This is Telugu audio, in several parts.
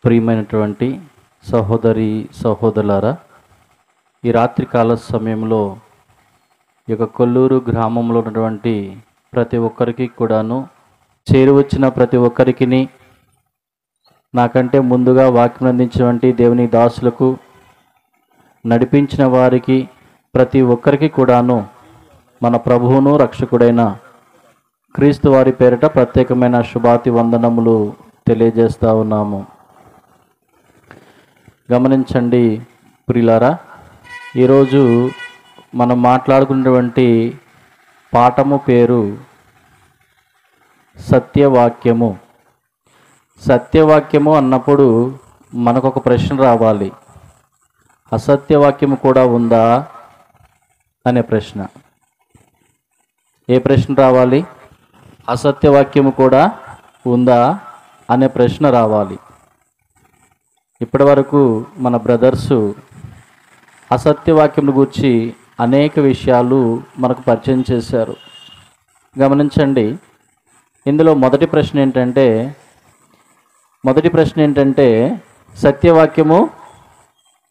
ప్రియమైనటువంటి సహోదరి సహోదరులారా, ఈ రాత్రికాల సమయంలో ఈ యొక్క కొల్లూరు గ్రామంలో ఉన్నటువంటి ప్రతి ఒక్కరికి కూడాను చేరువచ్చిన ప్రతి ఒక్కరికి నాకంటే ముందుగా వాక్యం అందించినటువంటి దేవుని దాసులకు నడిపించిన వారికి ప్రతి ఒక్కరికి కూడాను మన ప్రభువును రక్షకుడైన క్రీస్తు వారి పేరిట ప్రత్యేకమైన శుభాతి వందనములు తెలియజేస్తూ ఉన్నాము. గమనించండి ప్రియులారా, ఈరోజు మనం మాట్లాడుకున్నటువంటి పాఠము పేరు సత్యవాక్యము. సత్యవాక్యము అన్నప్పుడు మనకొక ప్రశ్న రావాలి, అసత్యవాక్యము కూడా ఉందా అనే ప్రశ్న. ఏ ప్రశ్న రావాలి? అసత్యవాక్యము కూడా ఉందా అనే ప్రశ్న రావాలి. ఇప్పటి వరకు మన బ్రదర్సు అసత్యవాక్యం గురించి అనేక విషయాలు మనకు పరిచయం చేశారు. గమనించండి, ఇందులో మొదటి ప్రశ్న ఏంటంటే సత్యవాక్యము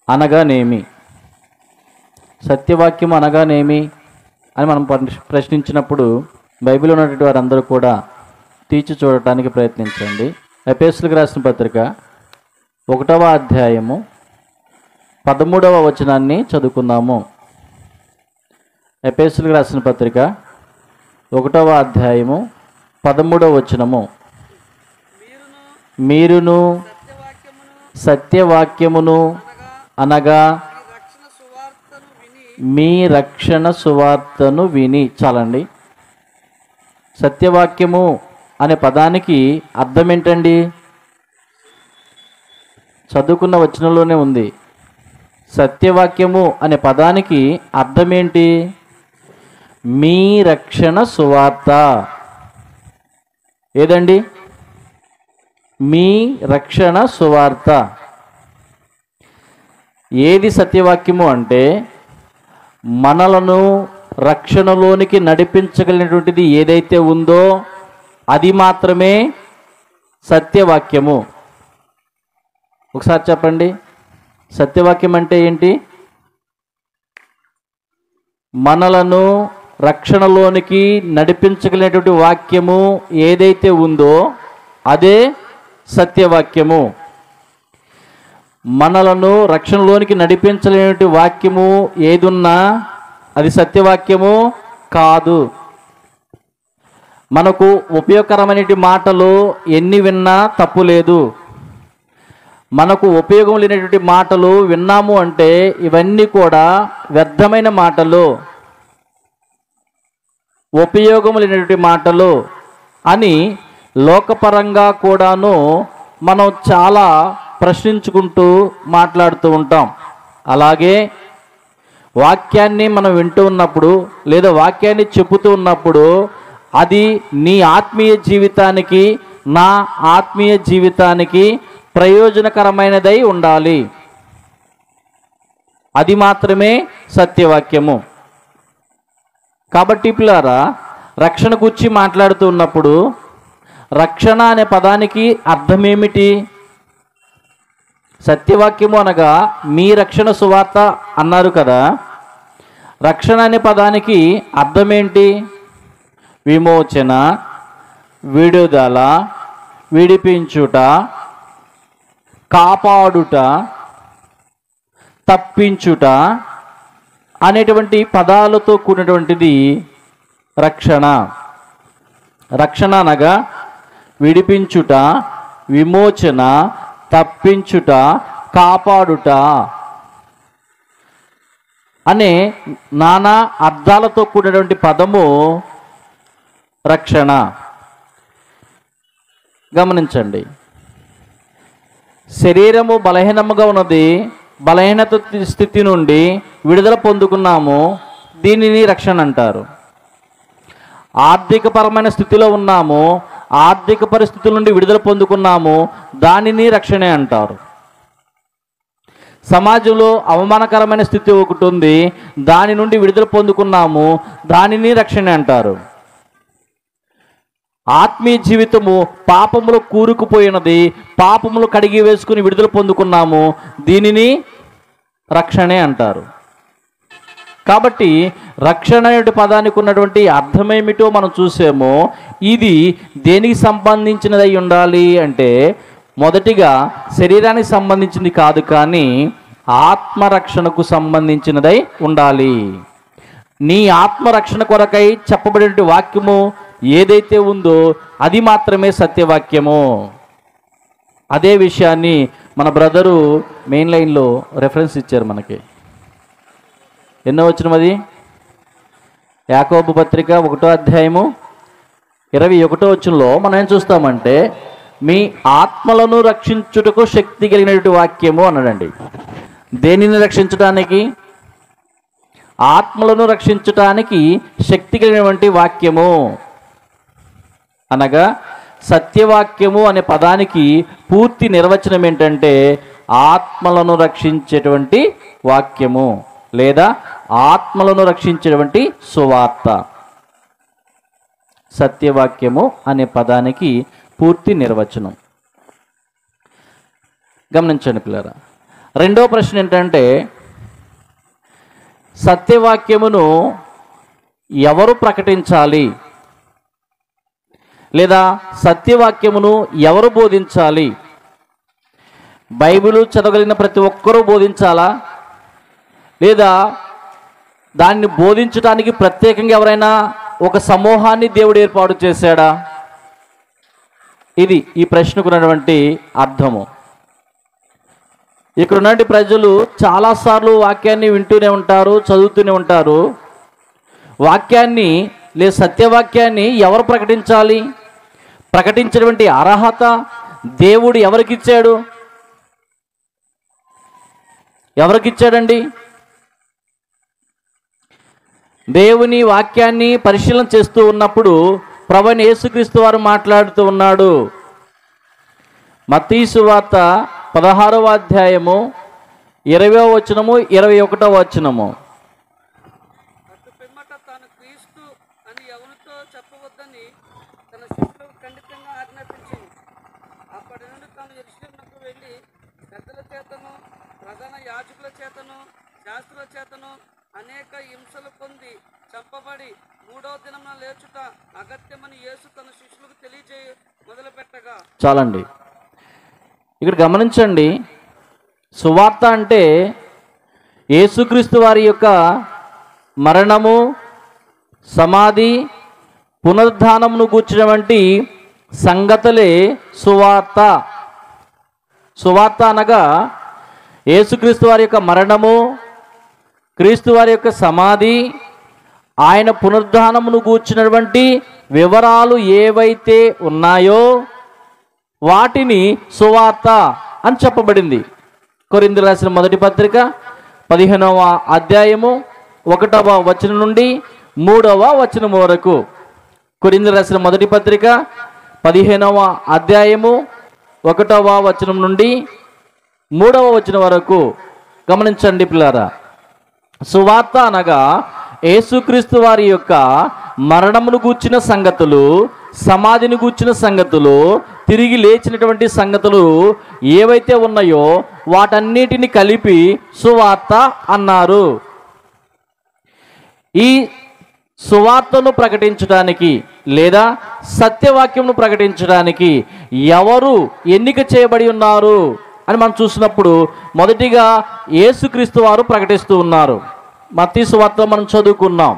అనగానేమి? సత్యవాక్యము అనగానేమి అని మనం ప్రశ్నించినప్పుడు బైబిల్లో ఉన్నటువంటి వారందరూ కూడా తీర్చి చూడటానికి ప్రయత్నించండి. ఎఫెసీయులకు రాసిన పత్రిక 1వ అధ్యాయము 13వ వచనాన్ని చదువుకుందాము. ఎఫెసీయులకు రాసిన పత్రిక 1వ అధ్యాయము 13వ వచనము. మీరును సత్యవాక్యమును అనగా మీ రక్షణ సువార్తను విని. చాలండి. సత్యవాక్యము అనే పదానికి అర్థం ఏంటండి? చదువుకున్న వచనంలోనే ఉంది. సత్యవాక్యము అనే పదానికి అర్థం ఏంటి? మీ రక్షణ సువార్త. ఏదండి? మీ రక్షణ సువార్త. ఏది సత్యవాక్యము అంటే మనలను రక్షణలోనికి నడిపించగలిగినటువంటిది ఏదైతే ఉందో అది మాత్రమే సత్యవాక్యము. ఒకసారి చెప్పండి, సత్యవాక్యం అంటే ఏంటి? మనలను రక్షణలోనికి నడిపించగలిగినటువంటి వాక్యము ఏదైతే ఉందో అదే సత్యవాక్యము. మనలను రక్షణలోనికి నడిపించలేనటువంటి వాక్యము ఏదున్నా అది సత్యవాక్యము కాదు. మనకు ఉపయోగకరమైన మాటలు ఎన్ని విన్నా తప్పు లేదు. మనకు ఉపయోగం లేనటువంటి మాటలు విన్నాము అంటే ఇవన్నీ కూడా వ్యర్థమైన మాటలు, ఉపయోగం లేనటువంటి మాటలు అని లోకపరంగా కూడాను మనం చాలా ప్రశ్నించుకుంటూ మాట్లాడుతూ ఉంటాం. అలాగే వాక్యాన్ని మనం వింటూ ఉన్నప్పుడు లేదా వాక్యాన్ని చెబుతూ ఉన్నప్పుడు అది నీ ఆత్మీయ జీవితానికి, నా ఆత్మీయ జీవితానికి ప్రయోజనకరమైనదై ఉండాలి. అది మాత్రమే సత్యవాక్యము. కాబట్టి పిల్లారా, రక్షణ గురించి మాట్లాడుతూ ఉన్నప్పుడు రక్షణ అనే పదానికి అర్థం ఏమిటి? సత్యవాక్యము అనగా మీ రక్షణ సువార్త అన్నారు కదా. రక్షణ అనే పదానికి అర్థం ఏంటి? విమోచన, విడుదల, విడిపించుట, కాపాడుట, తప్పించుట అనేటువంటి పదాలతో కూడినటువంటిది రక్షణ. రక్షణ అనగా విడిపించుట, విమోచన, తప్పించుట, కాపాడుట అనే నానా అర్థాలతో కూడినటువంటి పదము రక్షణ. గమనించండి, శరీరము బలహీనముగా ఉన్నది, బలహీనత స్థితి నుండి విడుదల పొందుకున్నాము, దీనిని రక్షణ అంటారు. ఆర్థికపరమైన స్థితిలో ఉన్నాము, ఆర్థిక పరిస్థితుల నుండి విడుదల పొందుకున్నాము, దానిని రక్షణే అంటారు. సమాజంలో అవమానకరమైన స్థితి ఒకటి ఉంది, దాని నుండి విడుదల పొందుకున్నాము, దానిని రక్షణ అంటారు. ఆత్మీయ జీవితము పాపములో కూరుకుపోయినది, పాపములు కడిగి వేసుకుని విడుదల పొందుకున్నాము. దీనిని రక్షణే అంటారు. కాబట్టి రక్షణ అనే పదానికి ఉన్నటువంటి అర్థమేమిటో మనం చూసాము. ఇది దేనికి సంబంధించినదై ఉండాలి అంటే, మొదటిగా శరీరానికి సంబంధించింది కాదు, కానీ ఆత్మరక్షణకు సంబంధించినదై ఉండాలి. నీ ఆత్మరక్షణ కొరకై చెప్పబడిన వాక్యము ఏదైతే ఉందో అది మాత్రమే సత్యవాక్యము. అదే విషయాన్ని మన బ్రదరు మెయిన్ లైన్లో రెఫరెన్స్ ఇచ్చారు మనకి. ఎన్నో వచనం అది? యాకోబు పత్రిక 1వ అధ్యాయము 21వ వచనంలో మనం ఏం చూస్తామంటే, మీ ఆత్మలను రక్షించుటకు శక్తి కలిగినటువంటి వాక్యము అన్నాడండి. దేనిని రక్షించడానికి? ఆత్మలను రక్షించటానికి శక్తి కలిగినటువంటి వాక్యము అనగా సత్యవాక్యము అనే పదానికి పూర్తి నిర్వచనం ఏంటంటే, ఆత్మలను రక్షించేటువంటి వాక్యము లేదా ఆత్మలను రక్షించేటువంటి సువార్త. సత్యవాక్యము అనే పదానికి పూర్తి నిర్వచనం. గమనించండి పిల్లరా. రెండో ప్రశ్న ఏంటంటే, సత్యవాక్యమును ఎవరు ప్రకటించాలి లేదా సత్యవాక్యమును ఎవరు బోధించాలి? బైబిల్ చదవగలిగిన ప్రతి ఒక్కరూ బోధించాలా, లేదా దాన్ని బోధించడానికి ప్రత్యేకంగా ఎవరైనా ఒక సమూహాన్ని దేవుడు ఏర్పాటు చేశాడా? ఇది ఈ ప్రశ్నకు ఉన్నటువంటి అర్థము. ఇక్కడ ఉన్నటువంటి ప్రజలు చాలాసార్లు వాక్యాన్ని వింటూనే ఉంటారు, చదువుతూనే ఉంటారు. వాక్యాన్ని లేదా సత్యవాక్యాన్ని ఎవరు ప్రకటించాలి? ప్రకటించినటువంటి అర్హత దేవుడు ఎవరికిచ్చాడు? ఎవరికిచ్చాడండి? దేవుని వాక్యాన్ని పరిశీలన చేస్తూ ఉన్నప్పుడు ప్రభువైన యేసుక్రీస్తు వారు మాట్లాడుతూ ఉన్నాడు. మత్తయి సువార్త 16వ అధ్యాయము 20వ వచనము 21వ వచనము. తాను క్రీస్తు అని ఎవరితో చెప్పవద్దని తన శిష్యులకు ఖండితంగా ఆజ్ఞాపించింది. అప్పటి నుండి తాను యెరూషలేమునకు వెళ్ళి పెద్దల చేతను ప్రధాన యాజకుల చేతను శాస్త్రుల చేతను అనేక హింసలు పొంది చంపబడి 3వ దినమున లేచుట అగత్యమని యేసు తన శిష్యులకు తెలియజేయ మొదలుపెట్టగా. చాలండి, ఇక్కడ గమనించండి. సువార్త అంటే యేసుక్రీస్తు వారి యొక్క మరణము, సమాధి, పునరుద్ధానమును గూర్చినటువంటి సంగతులే సువార్త. సువార్త అనగా యేసుక్రీస్తు వారి యొక్క మరణము, క్రీస్తు వారి యొక్క సమాధి, ఆయన పునరుద్ధానమును గూర్చినటువంటి వివరాలు ఏవైతే ఉన్నాయో వాటిని సువార్త అని చెప్పబడింది. కొరింథీయులకు రాసిన మొదటి పత్రిక 15వ అధ్యాయము 1వ వచనం నుండి 3వ వచనం వరకు. కొరింథీయులకు రాసిన మొదటి పత్రిక 15వ అధ్యాయము 1వ వచనం నుండి 3వ వచనం వరకు గమనించండి పిల్లారా. సువార్త అనగా యేసుక్రీస్తు వారి యొక్క మరణమును గూర్చిన సంగతులు, సమాధిని గూర్చిన సంగతులు, తిరిగి లేచినటువంటి సంగతులు ఏవైతే ఉన్నాయో వాటన్నిటిని కలిపి సువార్త అన్నారు. ఈ సువార్తను ప్రకటించడానికి లేదా సత్యవాక్యమును ప్రకటించడానికి ఎవరు ఎన్నిక చేయబడి ఉన్నారు అని మనం చూసినప్పుడు మొదటిగా యేసుక్రీస్తు వారు ప్రకటిస్తూ ఉన్నారు. మత్తయి సువార్త మనం చదువుకున్నాం.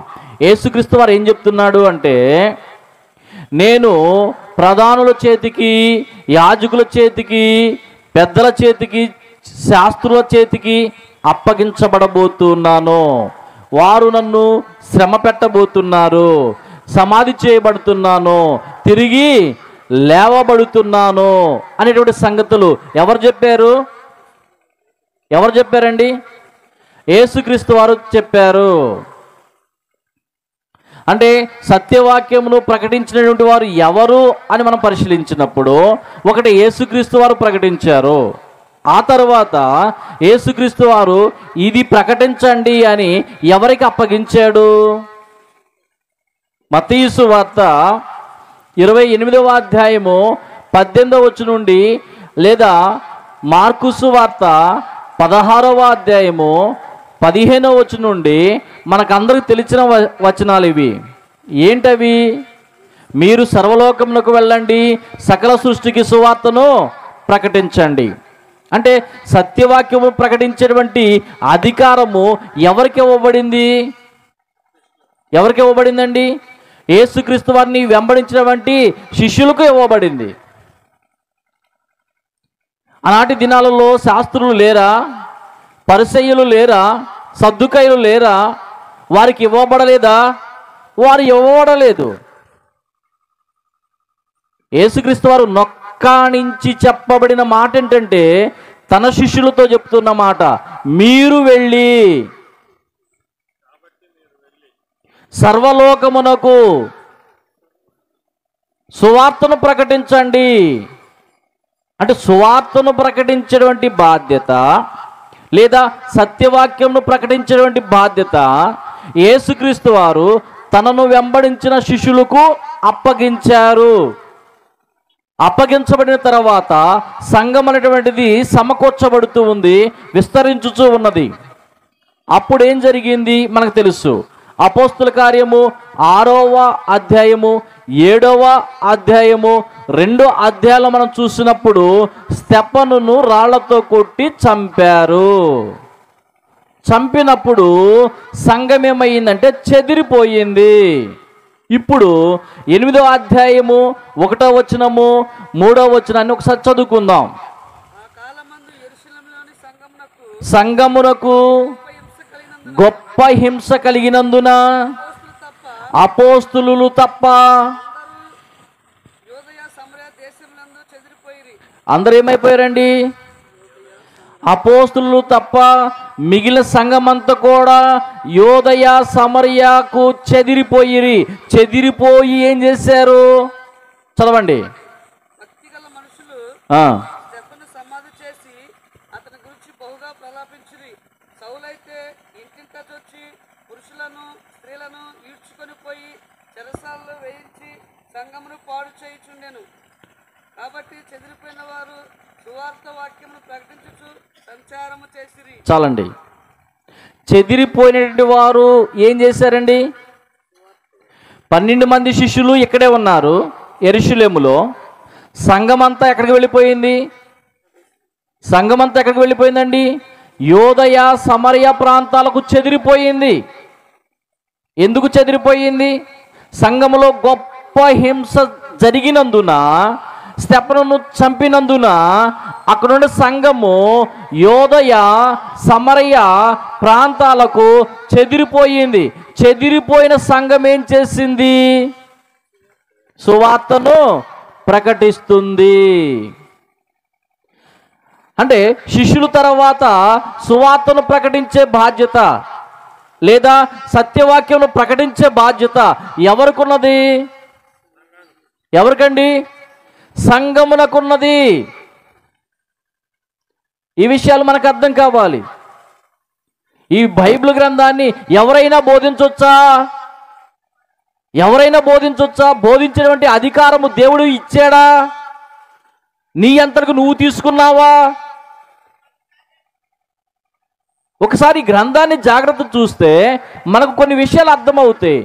యేసుక్రీస్తు వారు ఏం చెప్తున్నాడు అంటే, నేను ప్రధానుల చేతికి, యాజకుల చేతికి, పెద్దల చేతికి, శాస్త్రుల చేతికి అప్పగించబడబోతున్నాను. వారు నన్ను శ్రమ పెట్టబోతున్నారు, సమాధి చేయబడుతున్నాను, తిరిగి లేవబడుతున్నాను అనేటువంటి సంగతులు ఎవరు చెప్పారు? ఎవరు చెప్పారండి? యేసుక్రీస్తు వారు చెప్పారు. అంటే సత్యవాక్యమును ప్రకటించినటువంటి వారు ఎవరు అని మనం పరిశీలించినప్పుడు, ఒకటి యేసుక్రీస్తు వారు ప్రకటించారు. ఆ తర్వాత యేసుక్రీస్తు వారు ఇది ప్రకటించండి అని ఎవరికి అప్పగించాడు? మత్తయి సువార్త 28వ అధ్యాయము 18వ వచనం నుండి, లేదా మార్కు సువార్త 16వ అధ్యాయము 15వ వచనం నుండి మనకందరికి తెలిసిన వచనాలు ఇవి. ఏంటవి? మీరు సర్వలోకమునకు వెళ్ళండి, సకల సృష్టికి సువార్తను ప్రకటించండి. అంటే సత్యవాక్యము ప్రకటించేటువంటి అధికారము ఎవరికి ఇవ్వబడింది? ఎవరికి ఇవ్వబడిందండి? యేసుక్రీస్తు వారిని వెంబడించినటువంటి శిష్యులకు ఇవ్వబడింది. ఆనాటి దినాలలో శాస్త్రులు లేరా? పరిసయ్యులు లేరా? సద్దుకయ్యులు లేరా? వారికి ఇవ్వబడలేదా? వారు ఇవ్వబడలేదు. యేసుక్రీస్తు వారు నొక్కాణించి చెప్పబడిన మాట ఏంటంటే, తన శిష్యులతో చెప్తున్న మాట, మీరు వెళ్ళి సర్వలోకమునకు సువార్తను ప్రకటించండి. అంటే సువార్తను ప్రకటించేటువంటి బాధ్యత, లేదా సత్యవాక్యంను ప్రకటించేటువంటి బాధ్యత యేసుక్రీస్తు వారు తనను వెంబడించిన శిష్యులకు అప్పగించారు. అప్పగించబడిన తర్వాత సంఘం అనేటువంటిది సమకూర్చబడుతూ ఉంది, విస్తరించుతూ ఉన్నది. అప్పుడు ఏం జరిగింది మనకు తెలుసు. అపోస్తుల కార్యము 6వ అధ్యాయము 7వ అధ్యాయము 2 అధ్యాయాలు మనం చూసినప్పుడు స్తెఫనును రాళ్లతో కొట్టి చంపారు. చంపినప్పుడు సంఘం ఏమైందంటే చెదిరిపోయింది. ఇప్పుడు 8వ అధ్యాయము 1వ వచనము 3వ వచనాన్ని ఒకసారి చదువుకుందాం. సంఘమునకు గొప్ప హింస కలిగినందున అపోస్తులు తప్ప అందరూ ఏమైపోయారండి? అపోస్తులు తప్ప మిగిలిన సంఘమంతా కూడా యోదయ సమరయకు చెదిరిపోయిరి. చెదిరిపోయి ఏం చేశారు? చదవండి. సమాధి చేసి అతని గురించి బహుగా ప్రలాపించిరి. సౌలైతే ఇంటింటొచ్చి పురుషులను స్త్రీలను ఈడ్చుకొని పోయి చెరసాలలో వేయించి సంఘమును పాడు చేయుచుండెను. కాబట్టి చెదిరిపోయిన వారు సువార్త వాక్యమును ప్రకటించుచు సంచారము చేసిరి. చాలండి. చెదిరిపోయినటువంటి వారు ఏం చేశారండి? 12 మంది శిష్యులు ఇక్కడే ఉన్నారు యెరూషలేములో. సంఘమంతా ఎక్కడికి వెళ్ళిపోయింది? సంఘమంతా ఎక్కడికి వెళ్ళిపోయిందండి? యోదయ సమరయ ప్రాంతాలకు చెదిరిపోయింది. ఎందుకు చెదిరిపోయింది? సంఘములో గొప్ప హింస జరిగినందున, స్తెఫనును చంపినందున అక్కడున్న సంఘము యోదయ సమరయ ప్రాంతాలకు చెదిరిపోయింది. చెదిరిపోయిన సంఘం ఏం చేసింది? సువార్తను ప్రకటిస్తుంది. అంటే శిష్యుల తర్వాత సువార్తను ప్రకటించే బాధ్యత, లేదా సత్యవాక్యమును ప్రకటించే బాధ్యత ఎవరికున్నది? ఎవరికండి? సంఘమునకున్నది. ఈ విషయాలు మనకు అర్థం కావాలి. ఈ బైబిల్ గ్రంథాన్ని ఎవరైనా బోధించవచ్చా? ఎవరైనా బోధించవచ్చా? బోధించేటువంటి అధికారము దేవుడు ఇచ్చాడా? నీ అంతకు నువ్వు తీసుకున్నావా? ఒకసారి గ్రంథాన్ని జాగ్రత్త చూస్తే మనకు కొన్ని విషయాలు అర్థమవుతాయి.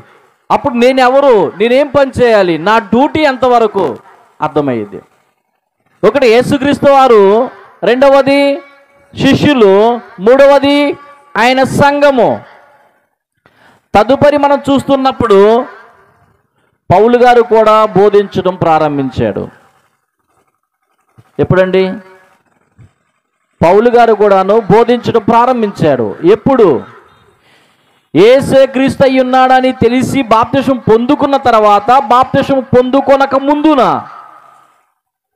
అప్పుడు నేను ఎవరు, నేనేం పని చేయాలి, నా డ్యూటీ ఎంతవరకు అర్థమయ్యేది. ఒకటి యేసుక్రీస్తు వారు, రెండవది శిష్యులు, మూడవది ఆయన సంఘము. తదుపరి మనం చూస్తున్నప్పుడు పౌలు గారు కూడా బోధించడం ప్రారంభించాడు. ఎప్పుడండి? పౌలు గారు కూడాను బోధించడం ప్రారంభించాడు. ఎప్పుడు? యేసే క్రీస్తు అయి ఉన్నాడని తెలిసి బాప్తిసం పొందుకున్న తర్వాత, బాప్తిసం పొందుకొనక ముందున.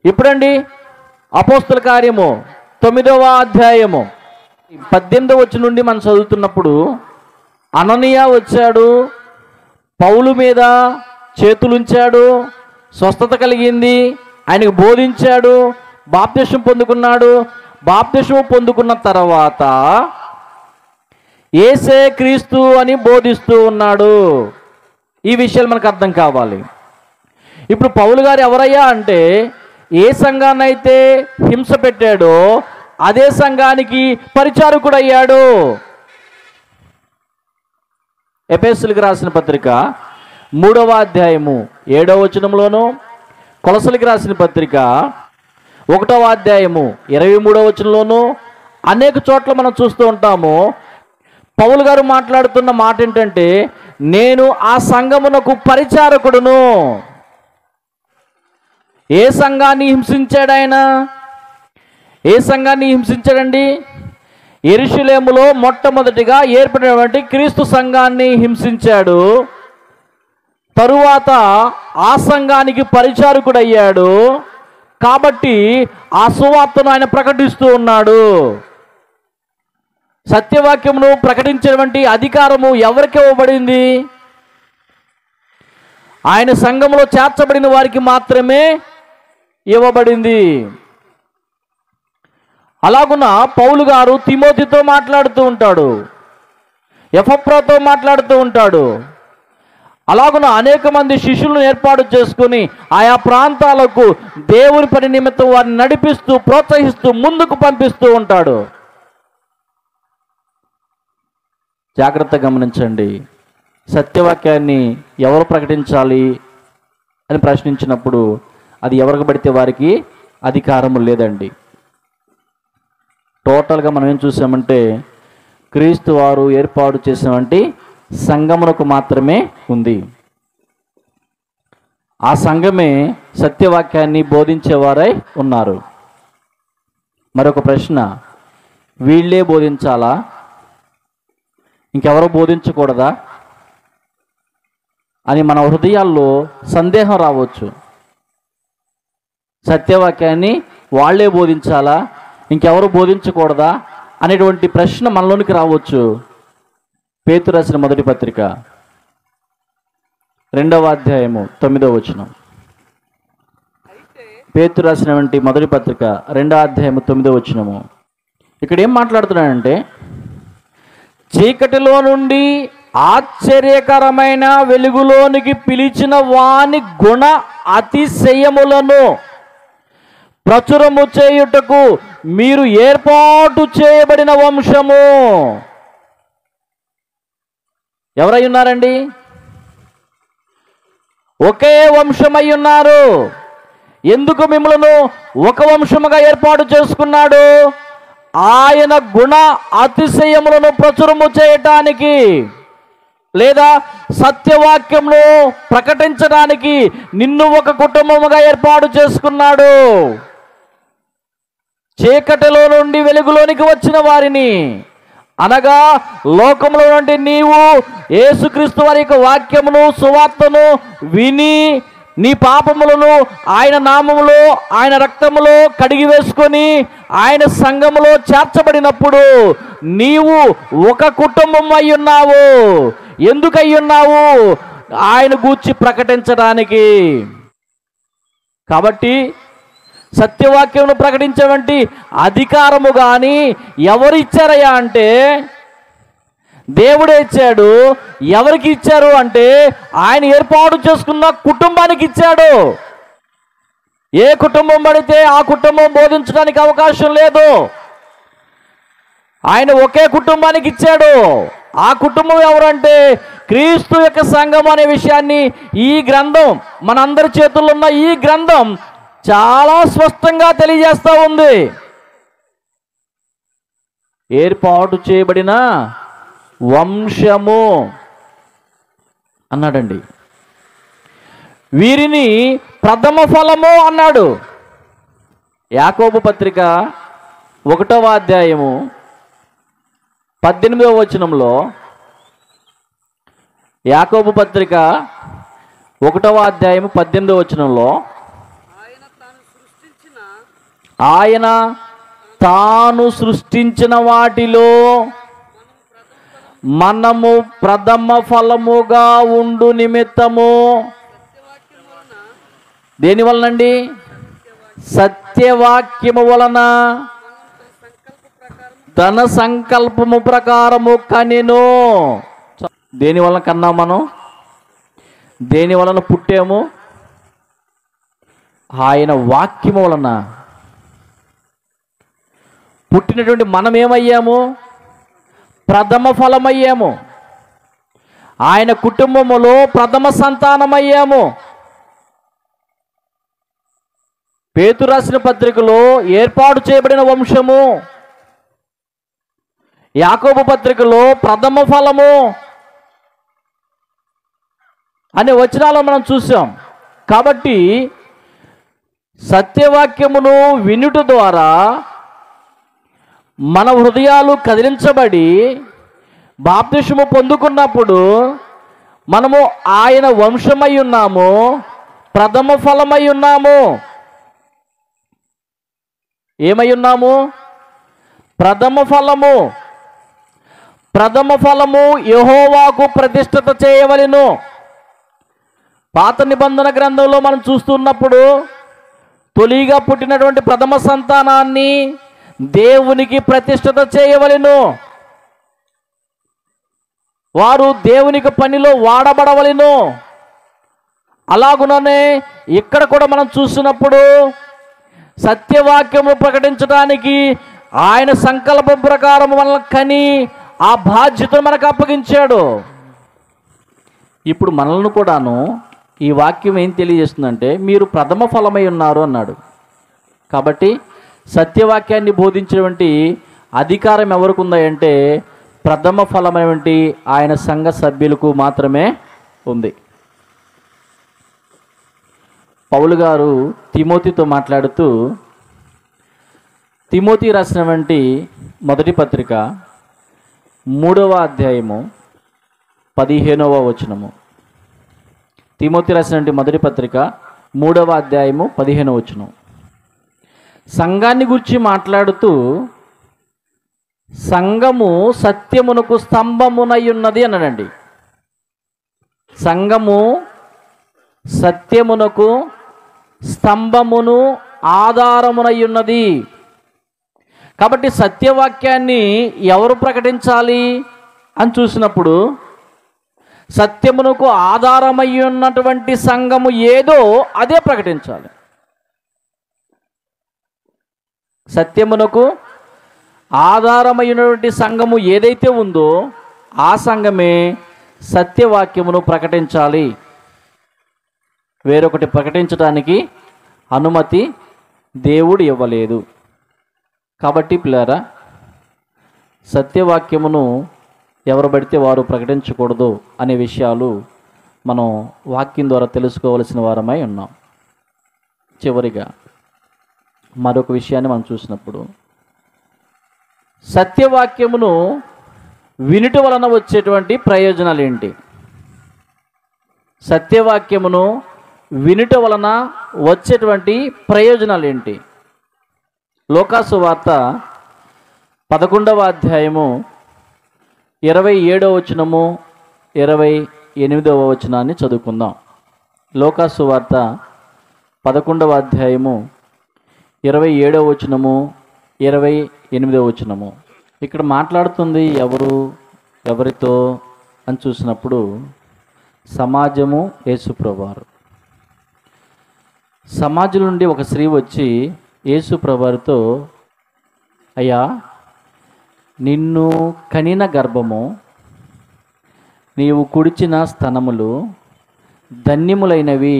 ఎప్పుడండి? అపోస్తుల కార్యము 9వ అధ్యాయము 18వ వచనం నుండి మనం చదువుతున్నప్పుడు, అననీయ వచ్చాడు, పౌలు మీద చేతులుంచాడు, స్వస్థత కలిగింది, ఆయనకు బోధించాడు, బాప్తిసం పొందుకున్నాడు. బాప్తిసం పొందుకున్న తర్వాత యేసే క్రీస్తు అని బోధిస్తూ ఉన్నాడు. ఈ విషయాలు మనకు అర్థం కావాలి. ఇప్పుడు పౌలు గారు ఎవరయ్యా అంటే, ఏ సంఘాన్ని అయితే హింస పెట్టాడో అదే సంఘానికి పరిచారకుడు అయ్యాడు. ఎఫెసీయులకు రాసిన పత్రిక 3వ అధ్యాయము 7వ వచనంలోను, కొలసలకు రాసిన పత్రిక 1వ అధ్యాయము 23వ వచనంలోను అనేక చోట్ల మనం చూస్తూ ఉంటాము. పౌలు గారు మాట్లాడుతున్న మాట ఏంటంటే, నేను ఆ సంఘమునకు పరిచారకుడును. ఏ సంఘాన్ని హింసించాడు ఆయన? ఏ సంఘాన్ని హింసించాడండి? యెరూషలేములో మొట్టమొదటిగా ఏర్పడినటువంటి క్రీస్తు సంఘాన్ని హింసించాడు. తరువాత ఆ సంఘానికి పరిచారకుడయ్యాడు. కాబట్టి ఆ సువార్తను ఆయన ప్రకటిస్తూ ఉన్నాడు. సత్యవాక్యమును ప్రకటించేటువంటి అధికారము ఎవరికి ఇవ్వబడింది? ఆయన సంఘములో చేర్చబడిన వారికి మాత్రమే ఇవ్వబడింది. అలాగున పౌలు గారు తిమోతితో మాట్లాడుతూ ఉంటాడు, ఎపఫ్రాతో మాట్లాడుతూ ఉంటాడు. అలాగున అనేక మంది శిష్యులను ఏర్పాటు చేసుకుని ఆయా ప్రాంతాలకు దేవుని పని నిమిత్తం వారిని నడిపిస్తూ, ప్రోత్సహిస్తూ, ముందుకు పంపిస్తూ ఉంటాడు. జాగ్రత్తగా గమనించండి. సత్యవాక్యాన్ని ఎవరు ప్రకటించాలి అని ప్రశ్నించినప్పుడు అది ఎవరికి పడితే వారికి అధికారం లేదండి. టోటల్గా మనం ఏం చూసామంటే, క్రీస్తు వారు ఏర్పాటు చేసినటువంటి సంఘమునకు మాత్రమే ఉంది. ఆ సంఘమే సత్యవాక్యాన్ని బోధించేవారై ఉన్నారు. మరొక ప్రశ్న, వీళ్ళే బోధించాలా? ఇంకెవరో బోధించకూడదా అని మన హృదయాల్లో సందేహం రావచ్చు. సత్యవాక్యాన్ని వాళ్ళే బోధించాలా, ఇంకెవరు బోధించకూడదా అనేటువంటి ప్రశ్న మనలోనికి రావచ్చు. పేతురు రాసిన మొదటి పత్రిక 2వ అధ్యాయము 9వ వచనం. పేతురు రాసినటువంటి మొదటి పత్రిక 2వ అధ్యాయము 9వ వచనము. ఇక్కడ ఏం మాట్లాడుతున్నాడంటే, చీకటిలో నుండి ఆశ్చర్యకరమైన వెలుగులోనికి పిలిచిన వాని గుణ అతిశయములను ప్రచురము చేయుటకు మీరు ఏర్పాటు చేయబడిన వంశము. ఎవరై ఉన్నారండి? ఒకే వంశమై ఉన్నారు. ఎందుకు మిమ్మలను ఒక వంశముగా ఏర్పాటు చేసుకున్నాడు? ఆయన గుణ అతిశయములను ప్రచురము చేయటానికి, లేదా సత్యవాక్యమును ప్రకటించడానికి నిన్ను ఒక కుటుంబముగా ఏర్పాటు చేసుకున్నాడు. చీకటిలో నుండి వెలుగులోనికి వచ్చిన వారిని, అనగా లోకములో నుండి నీవు యేసుక్రీస్తు వారి యొక్క వాక్యమును, సువార్తను విని నీ పాపములను ఆయన నామములో, ఆయన రక్తములో కడిగి వేసుకొని ఆయన సంఘములో చేర్చబడినప్పుడు నీవు ఒక కుటుంబం అయి ఉన్నావు. ఎందుకు అయి ఉన్నావు? ఆయన గూర్చి ప్రకటించడానికి. కాబట్టి సత్యవాక్యమును ప్రకటించేటువంటి అధికారము కానీ ఎవరు ఇచ్చారయ్యా అంటే దేవుడే ఇచ్చాడు. ఎవరికి ఇచ్చారు అంటే ఆయన ఏర్పాటు చేసుకున్న కుటుంబానికి ఇచ్చాడు. ఏ కుటుంబం పడితే ఆ కుటుంబం బోధించడానికి అవకాశం లేదు. ఆయన ఒకే కుటుంబానికి ఇచ్చాడు. ఆ కుటుంబం ఎవరంటే క్రీస్తు యొక్క సంఘం అనే విషయాన్ని ఈ గ్రంథం, మనందరి చేతుల్లో ఉన్న ఈ గ్రంథం చాలా స్పష్టంగా తెలియజేస్తూ ఉంది. ఏర్పాటు చేయబడిన వంశము అన్నాడండి. వీరిని ప్రథమ ఫలము అన్నాడు. యాకోబు పత్రిక 1వ అధ్యాయము 18వ వచనంలో, యాకోబు పత్రిక 1వ అధ్యాయము 18వ వచనంలో, ఆయన తాను సృష్టించిన వాటిలో మనము ప్రథమ ఫలముగా ఉండు నిమిత్తము, దేని వలనండి? సత్యవాక్యము వలన తన సంకల్పము ప్రకారము కనెను. దేని వలన కన్నాం మనం? దేని వలన పుట్టాము? ఆయన వాక్యము వలన పుట్టినటువంటి మనమేమయ్యాము? ప్రథమ ఫలమయ్యాము. ఆయన కుటుంబములో ప్రథమ సంతానమయ్యాము. పేతురు రాసిన పత్రికలో ఏర్పాటు చేయబడిన వంశము, యాకోబు పత్రికలో ప్రథమ ఫలము అనే వచనాలను మనం చూసాం. కాబట్టి సత్యవాక్యమును వినుట ద్వారా మన హృదయాలు కదిలించబడి బాప్తిస్మము పొందుకున్నప్పుడు మనము ఆయన వంశమై ఉన్నాము, ప్రథమ ఫలమై ఉన్నాము. ఏమై ఉన్నాము? ప్రథమ ఫలము. ప్రథమ ఫలము యెహోవాకు ప్రతిష్ఠిత చేయవలెను. పాత నిబంధన గ్రంథంలో మనం చూస్తున్నప్పుడు తొలిగా పుట్టినటువంటి ప్రథమ సంతానాన్ని దేవునికి ప్రతిష్ఠిత చేయవలెను. వారు దేవునికి పనిలో వాడబడవలెను. అలాగుననే ఇక్కడ కూడా మనం చూసినప్పుడు సత్యవాక్యము ప్రకటించడానికి ఆయన సంకల్పం ప్రకారం మనల్ని కని ఆ బాధ్యతను మనకు అప్పగించాడు. ఇప్పుడు మనల్ని కూడాను ఈ వాక్యం ఏం తెలియజేస్తుందంటే మీరు ప్రథమ ఫలమై ఉన్నారు అన్నాడు. కాబట్టి సత్యవాక్యాన్ని బోధించేటువంటి అధికారం ఎవరికి ఉందంటే ప్రథమ ఫలమైనటువంటి ఆయన సంఘ సభ్యులకు మాత్రమే ఉంది. పౌలు గారు తిమోతితో మాట్లాడుతూ తిమోతి రాసినటువంటి మొదటి పత్రిక 3వ అధ్యాయము 15వ వచనము. తిమోతి రాసినటువంటి మొదటి పత్రిక 3వ అధ్యాయము 15వ వచనం. సంఘాన్ని గురించి మాట్లాడుతూ సంఘము సత్యమునకు స్తంభమునై ఉన్నది అన్నాడండి. సంఘము సత్యమునకు స్తంభమును ఆధారమునై ఉన్నది. కాబట్టి సత్యవాక్యాన్ని ఎవరు ప్రకటించాలి అని చూసినప్పుడు సత్యమునకు ఆధారమై ఉన్నటువంటి సంఘము ఏదో అదే ప్రకటించాలి. సత్యమునకు ఆధారమైనటువంటి సంఘము ఏదైతే ఉందో ఆ సంఘమే సత్యవాక్యమును ప్రకటించాలి. వేరొకటి ప్రకటించడానికి అనుమతి దేవుడు ఇవ్వలేదు. కాబట్టి పిల్లారా, సత్యవాక్యమును ఎవరు పడితే వారు ప్రకటించకూడదు అనే విషయాలు మనం వాక్యం ద్వారా తెలుసుకోవలసిన వారమై ఉన్నాం. చివరిగా మరొక విషయాన్ని మనం చూసినప్పుడు సత్యవాక్యమును వినుట వలన వచ్చేటువంటి ప్రయోజనాలు ఏంటి? సత్యవాక్యమును వినుట వలన వచ్చేటువంటి ప్రయోజనాలు ఏంటి? లోకాసు వార్త 11వ అధ్యాయము 27వ వచనము 28వ వచనాన్ని చదువుకుందాం. లోకాసు వార్త 11వ అధ్యాయము 27వ వచనము 28వ వచనము. ఇక్కడ మాట్లాడుతుంది ఎవరితో అని చూసినప్పుడు సమాజము, యేసుప్రభువారు. సమాజం నుండి ఒక స్త్రీ వచ్చి యేసుప్రభువారితో, అయ్యా, నిన్ను కనిన గర్భము, నీవు కుడిచిన స్తనములు ధన్యములైనవి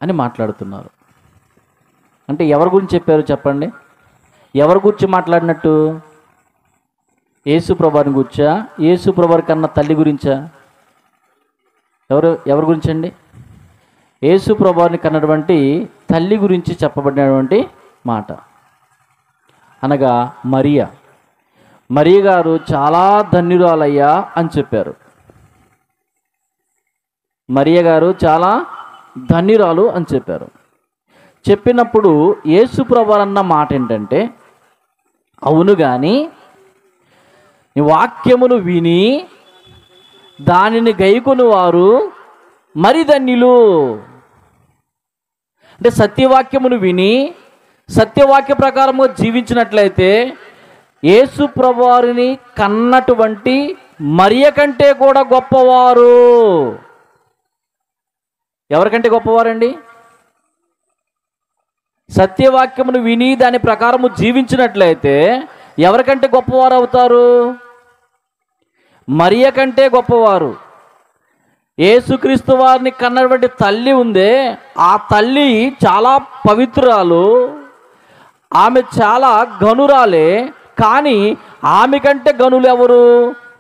అని మాట్లాడుతున్నారు. అంటే ఎవరి గురించి చెప్పారు చెప్పండి? ఎవరి గురించి మాట్లాడినట్టు? యేసుప్రభువారిని గురించా? యేసుప్రభువారి కన్నా తల్లి గురించా? ఎవరి గురించి అండి? యేసుప్రభువారిని కన్నటువంటి తల్లి గురించి చెప్పబడినటువంటి మాట. అనగా మరియ గారు చాలా ధన్యురాలయ్యా అని చెప్పారు. మరియ గారు చాలా ధన్యురాలు అని చెప్పారు. చెప్పినప్పుడు యేసుప్రభువారు అన్న మాట ఏంటంటే, అవును కానీ నీ వాక్యమును విని దానిని గైకొను వారు మరి ధన్యులు. అంటే సత్యవాక్యమును విని సత్యవాక్య ప్రకారము జీవించినట్లయితే యేసుప్రభువారిని కన్నటువంటి మరియ కంటే కూడా గొప్పవారు. ఎవరికంటే గొప్పవారండి? సత్యవాక్యమును విని దాని ప్రకారము జీవించినట్లయితే ఎవరికంటే గొప్పవారు అవుతారు? మరియ కంటే గొప్పవారు. యేసుక్రీస్తు వారిని కన్నటువంటి తల్లి ఉందే, ఆ తల్లి చాలా పవిత్రురాలు, ఆమె చాలా గనురాలే. కానీ ఆమె కంటే గనులు ఎవరు?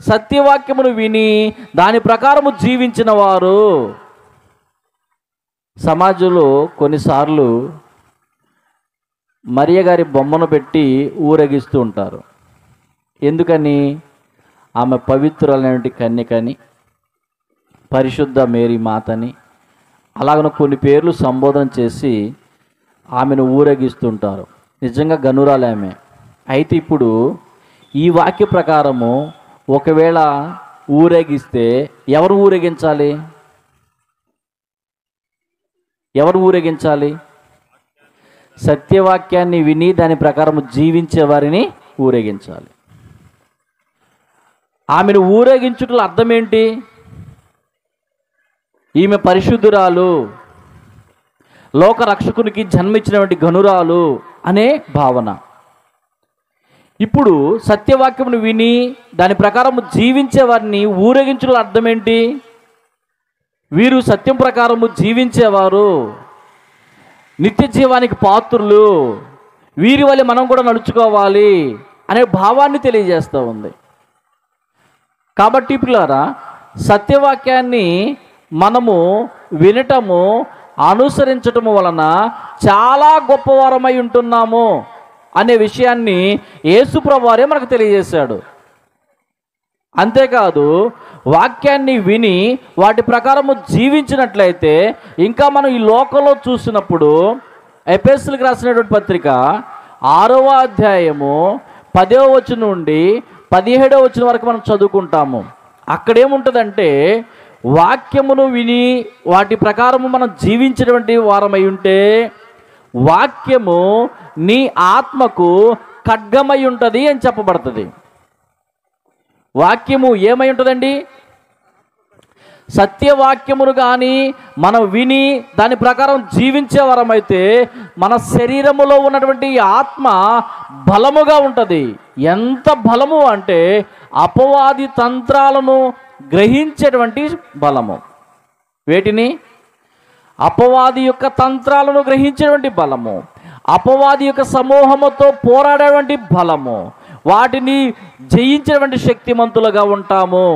సత్యవాక్యమును విని దాని ప్రకారము జీవించిన వారు. సమాజంలో కొన్నిసార్లు మరియ గారి బొమ్మను పెట్టి ఊరేగిస్తూ ఉంటారు. ఎందుకని? ఆమె పవిత్రులైనటువంటి కన్యకని, పరిశుద్ధ మేరీ మాతని, అలాగను కొన్ని పేర్లు సంబోధన చేసి ఆమెను ఊరేగిస్తుంటారు. నిజంగా గనురాలే ఆమె. అయితే ఇప్పుడు ఈ వాక్య ప్రకారము ఒకవేళ ఊరేగిస్తే ఎవరు ఊరేగించాలి? ఎవరు ఊరేగించాలి? సత్యవాక్యాన్ని విని దాని ప్రకారం జీవించే వారిని ఊరేగించాలి. ఆమెను ఊరేగించుటల అర్థం ఏంటి? ఈమె పరిశుద్ధురాలు, లోక రక్షకునికి జన్మించినటువంటి గనురాలు అనే భావన. ఇప్పుడు సత్యవాక్యమును విని దాని ప్రకారం జీవించే వారిని ఊరేగించుటల అర్థం ఏంటి? వీరు సత్యం ప్రకారము జీవించేవారు, నిత్య జీవానికి పాత్రులు, వీరి వల్ల మనం కూడా నడుచుకోవాలి అనే భావాన్ని తెలియజేస్తూ ఉంది. కాబట్టి పిల్లారా, సత్యవాక్యాన్ని మనము వినటము, అనుసరించటము వలన చాలా గొప్పవారమై ఉంటున్నాము అనే విషయాన్ని యేసుప్రభువు వారే మనకు తెలియజేశాడు. అంతేకాదు, వాక్యాన్ని విని వాటి ప్రకారము జీవించినట్లయితే ఇంకా మనం ఈ లోకంలో చూసినప్పుడు ఎఫెసీయులకు రాసినటువంటి పత్రిక 6వ అధ్యాయము 10వ వచనం నుండి 17వ వచనం వరకు మనం చదువుకుంటాము. అక్కడేముంటుందంటే, వాక్యమును విని వాటి ప్రకారము మనం జీవించినటువంటి వారమై ఉంటే వాక్యము నీ ఆత్మకు ఖడ్గమై ఉంటుంది అని చెప్పబడుతుంది. వాక్యము ఏమై ఉంటుందండి? సత్యవాక్యమును కానీ మనం విని దాని ప్రకారం జీవించే వరమైతే మన శరీరములో ఉన్నటువంటి ఆత్మ బలముగా ఉంటుంది. ఎంత బలము అంటే అపవాది తంత్రాలను గ్రహించేటువంటి బలము. వేటిని? అపవాది యొక్క తంత్రాలను గ్రహించేటువంటి బలము, అపవాది యొక్క సమూహముతో పోరాడేటువంటి బలము, వాటిని జయించేటువంటి శక్తిమంతులుగా ఉంటాము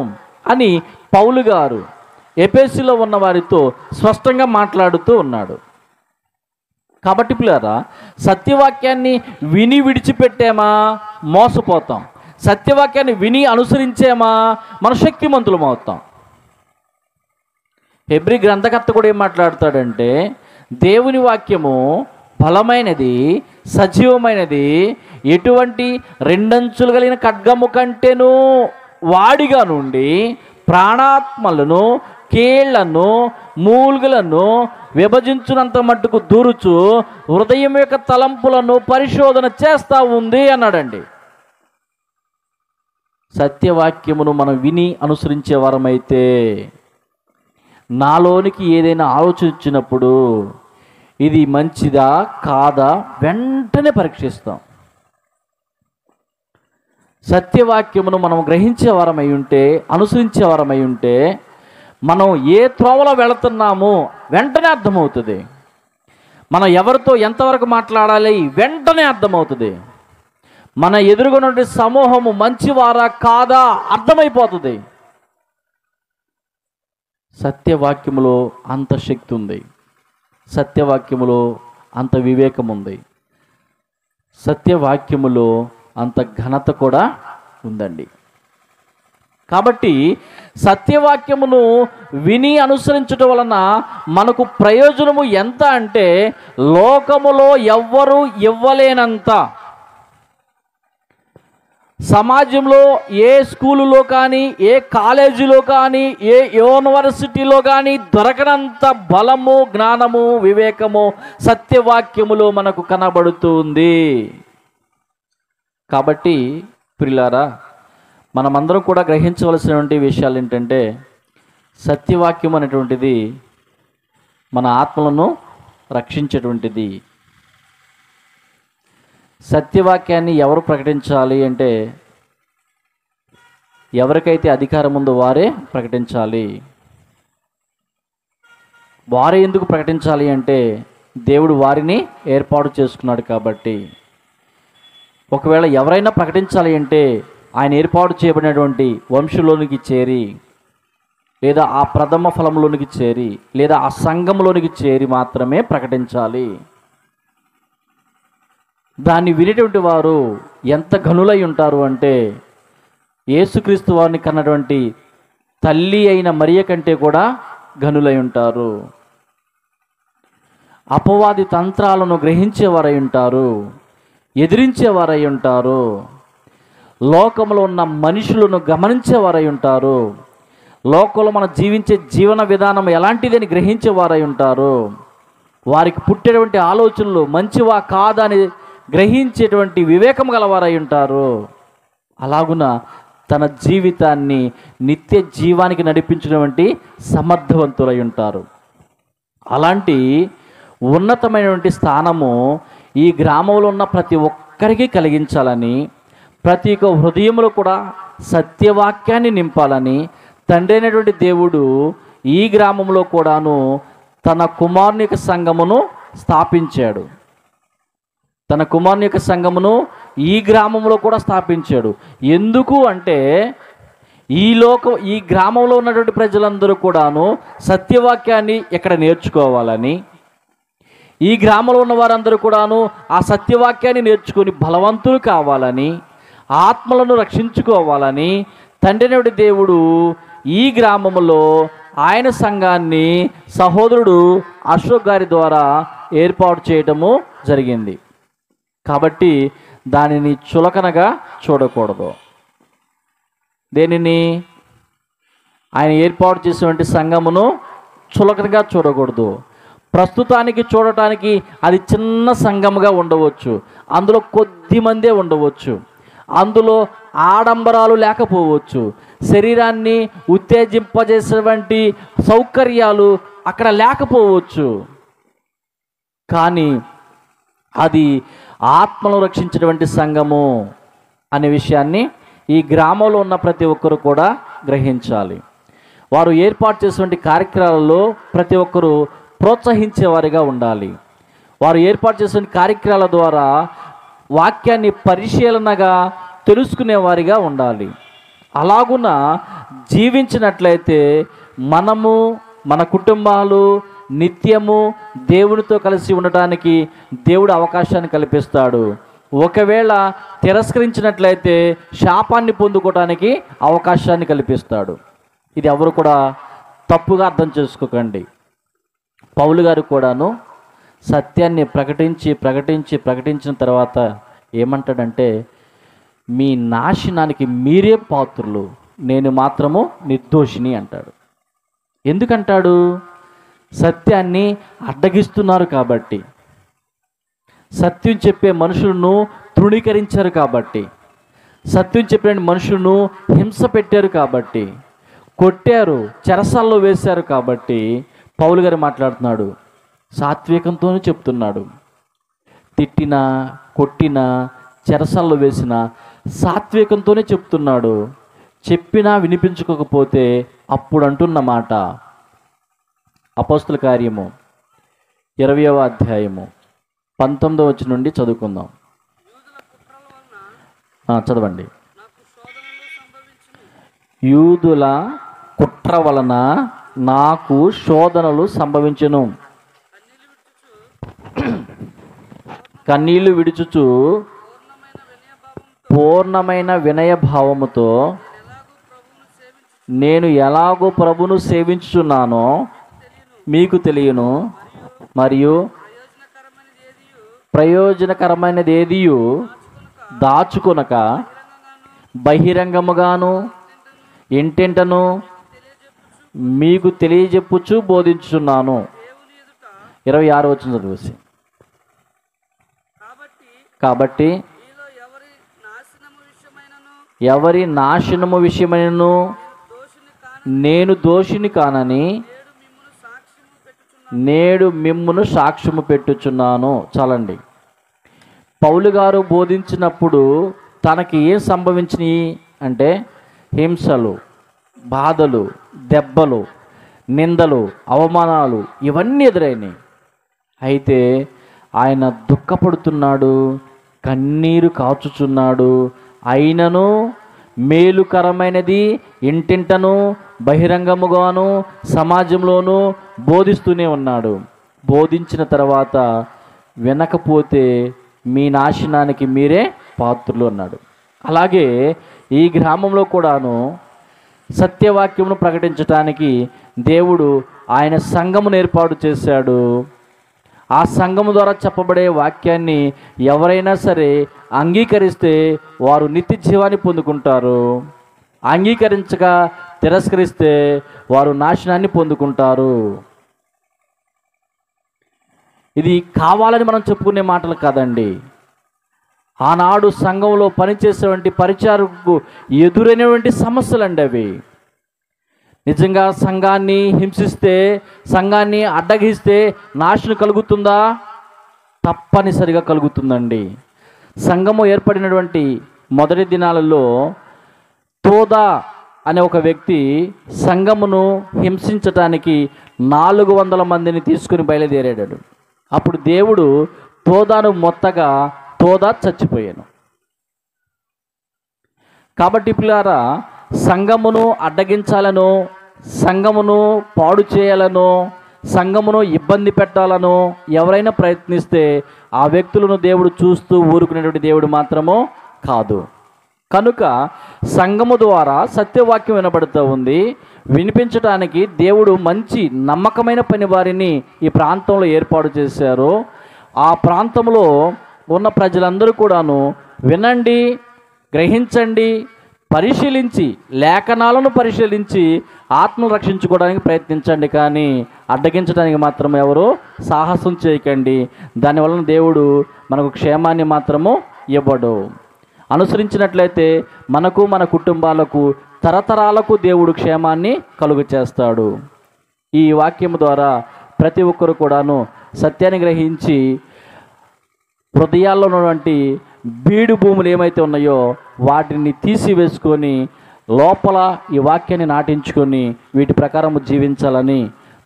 అని పౌలు గారు ఎఫెసీలో ఉన్న వారితో స్పష్టంగా మాట్లాడుతూ ఉన్నాడు. కాబట్టి పిల్లరా, సత్యవాక్యాన్ని విని విడిచిపెట్టామా మోసపోతాం, సత్యవాక్యాన్ని విని అనుసరించామా మన శక్తిమంతులం అవుతాం. హెబ్రీ గ్రంథకర్త కూడా ఏం మాట్లాడతాడంటే, దేవుని వాక్యము బలమైనది, సజీవమైనది, ఎటువంటి రెండంచులు కలిగిన ఖడ్గము కంటేను వాడిగా నుండి ప్రాణాత్మలను, కీళ్లను, మూలుగులను విభజించునంత మట్టుకు దూరుచు హృదయం యొక్క తలంపులను పరిశోధన చేస్తూ ఉంది అన్నాడండి. సత్యవాక్యమును మనం విని అనుసరించే వారమైతే నాలోనికి ఏదైనా ఆలోచించినప్పుడు ఇది మంచిదా కాదా వెంటనే పరీక్షిస్తాం. సత్యవాక్యమును మనం గ్రహించే వారమై ఉంటే, అనుసరించే వారమై ఉంటే మనం ఏ త్రోవలో వెళుతున్నామో వెంటనే అర్థమవుతుంది. మనం ఎవరితో ఎంతవరకు మాట్లాడాలి వెంటనే అర్థమవుతుంది. మన ఎదురుగున్నటువంటి సమూహము మంచివారా కాదా అర్థమైపోతుంది. సత్యవాక్యములో అంత శక్తి ఉంది, సత్యవాక్యములో అంత వివేకం ఉంది, సత్యవాక్యములో అంత ఘనత కూడా ఉందండి. కాబట్టి సత్యవాక్యమును విని అనుసరించడం వలన మనకు ప్రయోజనము ఎంత అంటే లోకములో ఎవ్వరూ ఇవ్వలేనంత, సమాజంలో ఏ స్కూలులో కానీ, ఏ కాలేజీలో కానీ, ఏ యూనివర్సిటీలో కానీ దొరకనంత బలము, జ్ఞానము, వివేకము సత్యవాక్యములో మనకు కనబడుతుంది. కాబట్టి ప్రియులారా, మనమందరం కూడా గ్రహించవలసినటువంటి విషయాలు ఏంటంటే, సత్యవాక్యం అనేటువంటిది మన ఆత్మలను రక్షించేటువంటిది. సత్యవాక్యాన్ని ఎవరు ప్రకటించాలి అంటే, ఎవరికైతే అధికారం ఉందో వారే ప్రకటించాలి. వారే ఎందుకు ప్రకటించాలి అంటే, దేవుడు వారిని ఏర్పాటు చేసుకున్నాడు కాబట్టి. ఒకవేళ ఎవరైనా ప్రకటించాలి అంటే ఆయన ఏర్పాటు చేయబడినటువంటి వంశంలోనికి చేరి, లేదా ఆ ప్రథమ ఫలంలోనికి చేరి, లేదా ఆ సంఘంలోనికి చేరి మాత్రమే ప్రకటించాలి. దాన్ని వినేటువంటి వారు ఎంత ఘనులై ఉంటారు అంటే, యేసుక్రీస్తు వారిని కన్నటువంటి తల్లి అయిన మరియ కంటే కూడా ఘనులై ఉంటారు. అపవాది తంత్రాలను గ్రహించేవారై ఉంటారు, ఎదిరించేవారై ఉంటారు. లోకంలో ఉన్న మనుషులను గమనించేవారై ఉంటారు. లోకంలో మనం జీవించే జీవన విధానం ఎలాంటిదని గ్రహించేవారై ఉంటారు. వారికి పుట్టేటువంటి ఆలోచనలు మంచివా కాదా అని గ్రహించేటువంటి వివేకం గలవారై ఉంటారు. అలాగున తన జీవితాన్ని నిత్య జీవానికి నడిపించినటువంటి సమర్థవంతులై ఉంటారు. అలాంటి ఉన్నతమైనటువంటి స్థానము ఈ గ్రామంలో ఉన్న ప్రతి ఒక్కరికి కలిగించాలని, ప్రతి ఒక్క హృదయంలో కూడా సత్యవాక్యాన్ని నింపాలని తండ్రి అయినటువంటి దేవుడు ఈ గ్రామంలో కూడాను తన కుమారుని యొక్క సంఘమును స్థాపించాడు. తన కుమారుని యొక్క సంఘమును ఈ గ్రామంలో కూడా స్థాపించాడు. ఎందుకు అంటే, ఈ గ్రామంలో ఉన్నటువంటి ప్రజలందరూ కూడాను సత్యవాక్యాన్ని ఇక్కడ నేర్చుకోవాలని, ఈ గ్రామంలో ఉన్న వారందరూ కూడాను ఆ సత్యవాక్యాన్ని నేర్చుకొని బలవంతులు కావాలని, ఆత్మలను రక్షించుకోవాలని తండ్రి దేవుడు ఈ గ్రామంలో ఆయన సంఘాన్ని సహోదరుడు అశోక్ గారి ద్వారా ఏర్పాటు చేయటము జరిగింది. కాబట్టి దానిని చులకనగా చూడకూడదు. దేనిని? ఆయన ఏర్పాటు చేసినటువంటి సంఘమును చులకనగా చూడకూడదు. ప్రస్తుతానికి చూడటానికి అది చిన్న సంఘముగా ఉండవచ్చు, అందులో కొద్ది మందే ఉండవచ్చు, అందులో ఆడంబరాలు లేకపోవచ్చు, శరీరాన్ని ఉత్తేజింపజేసేటువంటి సౌకర్యాలు అక్కడ లేకపోవచ్చు. కానీ అది ఆత్మను రక్షించేటువంటి సంఘము అనే విషయాన్ని ఈ గ్రామంలో ఉన్న ప్రతి ఒక్కరు కూడా గ్రహించాలి. వారు ఏర్పాటు చేసేటువంటి కార్యక్రమాలలో ప్రతి ఒక్కరూ ప్రోత్సహించేవారిగా ఉండాలి. వారు ఏర్పాటు చేసిన కార్యక్రమాల ద్వారా వాక్యాన్ని పరిశీలనగా తెలుసుకునేవారిగా ఉండాలి. అలాగున జీవించినట్లయితే మనము, మన కుటుంబాలు నిత్యము దేవునితో కలిసి ఉండటానికి దేవుడు అవకాశాన్ని కల్పిస్తాడు. ఒకవేళ తిరస్కరించినట్లయితే శాపాన్ని పొందుకోవడానికి అవకాశాన్ని కల్పిస్తాడు. ఇది ఎవరు కూడా తప్పుగా అర్థం చేసుకోకండి. పౌలు గారు కూడాను సత్యాన్ని ప్రకటించిన తర్వాత ఏమంటాడంటే, మీ నాశనానికి మీరే పాత్రులు, నేను మాత్రము నిర్దోషిని అంటాడు. ఎందుకంటాడు? సత్యాన్ని అడ్డగిస్తున్నారు కాబట్టి, సత్యం చెప్పే మనుషులను తృణీకరించారు కాబట్టి, సత్యం చెప్పే మనుషులను హింస పెట్టారు కాబట్టి, కొట్టారు, చెరసాల్లో వేశారు కాబట్టి పౌలు గారు మాట్లాడుతున్నాడు. సాత్వికంతోనే చెప్తున్నాడు. తిట్టినా, కొట్టినా, చెరసాల్లో వేసిన సాత్వికంతోనే చెప్తున్నాడు. చెప్పినా వినిపించుకోకపోతే అప్పుడు అంటున్న మాట అపోస్తుల కార్యము 20వ అధ్యాయము 19వ వచనం నుండి చదువుకుందాం. చదవండి. యూదుల కుట్ర వలన నాకు శోధనలు సంభవించును. కన్నీళ్లు విడుచుచు పూర్ణమైన వినయభావముతో నేను ఎలాగో ప్రభును సేవించుచున్నానో మీకు తెలియను. మరియు ప్రయోజనకరమైనది ఏదియు దాచుకొనక బహిరంగముగాను ఇంటింటను మీకు తెలియజెప్పుచు బోధించుచున్నాను. 26వ వచనం చదివేసి. కాబట్టి ఎవరి నాశనము విషయమైనను నేను దోషిని కానని నేడు మిమ్మును సాక్ష్యము పెట్టుచున్నాను. చాలండి. పౌలు గారు బోధించినప్పుడు తనకి ఏం సంభవించినాయి అంటే హింసలు, బాధలు, దెబ్బలు, నిందలు, అవమానాలు ఇవన్నీ ఎదురైనాయి. అయితే ఆయన దుఃఖపడుతున్నాడు, కన్నీరు కాచుచున్నాడు. అయినను మేలుకరమైనది ఇంటింటను బహిరంగముగాను సమాజంలోనూ బోధిస్తూనే ఉన్నాడు. బోధించిన తర్వాత వినకపోతే మీ నాశనానికి మీరే పాత్రులు అన్నాడు. అలాగే ఈ గ్రామంలో కూడాను సత్యవాక్యమును ప్రకటించడానికి దేవుడు ఆయన సంఘమును ఏర్పాటు చేశాడు. ఆ సంఘము ద్వారా చెప్పబడే వాక్యాన్ని ఎవరైనా సరే అంగీకరిస్తే వారు నిత్య జీవాన్ని పొందుకుంటారు. అంగీకరించక తిరస్కరిస్తే వారు నాశనాన్ని పొందుకుంటారు. ఇది కావాలని మనం చెప్పుకునే మాటలు కాదండి. ఆనాడు సంఘంలో పనిచేసేటువంటి పరిచారకు ఎదురైనటువంటి సమస్యలండి అవి. నిజంగా సంఘాన్ని హింసిస్తే, సంఘాన్ని అడ్డగిస్తే నాశనం కలుగుతుందా? తప్పనిసరిగా కలుగుతుందండి. సంఘము ఏర్పడినటువంటి మొదటి దినాలలో తోదా అనే ఒక వ్యక్తి సంఘమును హింసించటానికి 400 మందిని తీసుకుని బయలుదేరాడు. అప్పుడు దేవుడు తోదాను మొత్తగా తోదా చచ్చిపోయాను. కాబట్టి పిల్లారా, సంఘమును అడ్డగించాలనో, సంఘమును పాడు చేయాలనో, సంఘమును ఇబ్బంది పెట్టాలనో ఎవరైనా ప్రయత్నిస్తే ఆ వ్యక్తులను దేవుడు చూస్తూ ఊరుకునేటువంటి దేవుడు మాత్రమో కాదు. కనుక సంఘము ద్వారా సత్యవాక్యం వినబడుతూ ఉంది. వినిపించడానికి దేవుడు మంచి నమ్మకమైన పని వారిని ఈ ప్రాంతంలో ఏర్పాటు చేశారు. ఆ ప్రాంతంలో ఉన్న ప్రజలందరూ కూడాను వినండి, గ్రహించండి, పరిశీలించి, లేఖనాలను పరిశీలించి ఆత్మను రక్షించుకోవడానికి ప్రయత్నించండి, కానీ అడ్డగించడానికి మాత్రం ఎవరు సాహసం చేయకండి. దానివలన దేవుడు మనకు క్షేమాన్ని మాత్రము ఇవ్వడు. అనుసరించినట్లయితే మనకు, మన కుటుంబాలకు, తరతరాలకు దేవుడు క్షేమాన్ని కలుగు చేస్తాడు. ఈ వాక్యం ద్వారా ప్రతి ఒక్కరు కూడాను సత్యాన్ని గ్రహించి హృదయాల్లో ఉన్నటువంటి బీడు భూములు ఏమైతే ఉన్నాయో వాటిని తీసివేసుకొని లోపల ఈ వాక్యాన్ని నాటించుకొని వీటి ప్రకారం జీవించాలని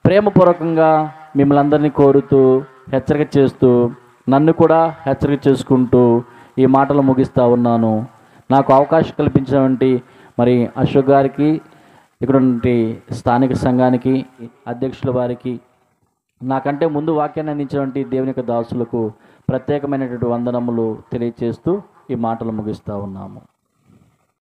ప్రేమపూర్వకంగా మిమ్మల్ని అందరినీ కోరుతూ, హెచ్చరిక చేస్తూ, నన్ను కూడా హెచ్చరిక చేసుకుంటూ ఈ మాటలు ముగిస్తూ ఉన్నాను. నాకు అవకాశం కల్పించినటువంటి మరి అశోక్ గారికి, ఇక్కడ స్థానిక సంఘానికి అధ్యక్షుల వారికి, నాకంటే ముందు వాక్యాన్ని అందించినటువంటి దేవుని యొక్క దాసులకు ప్రత్యేకమైనటువంటి వందనములు తెలియచేస్తూ ఈ మాటలు ముగిస్తూ ఉన్నాము.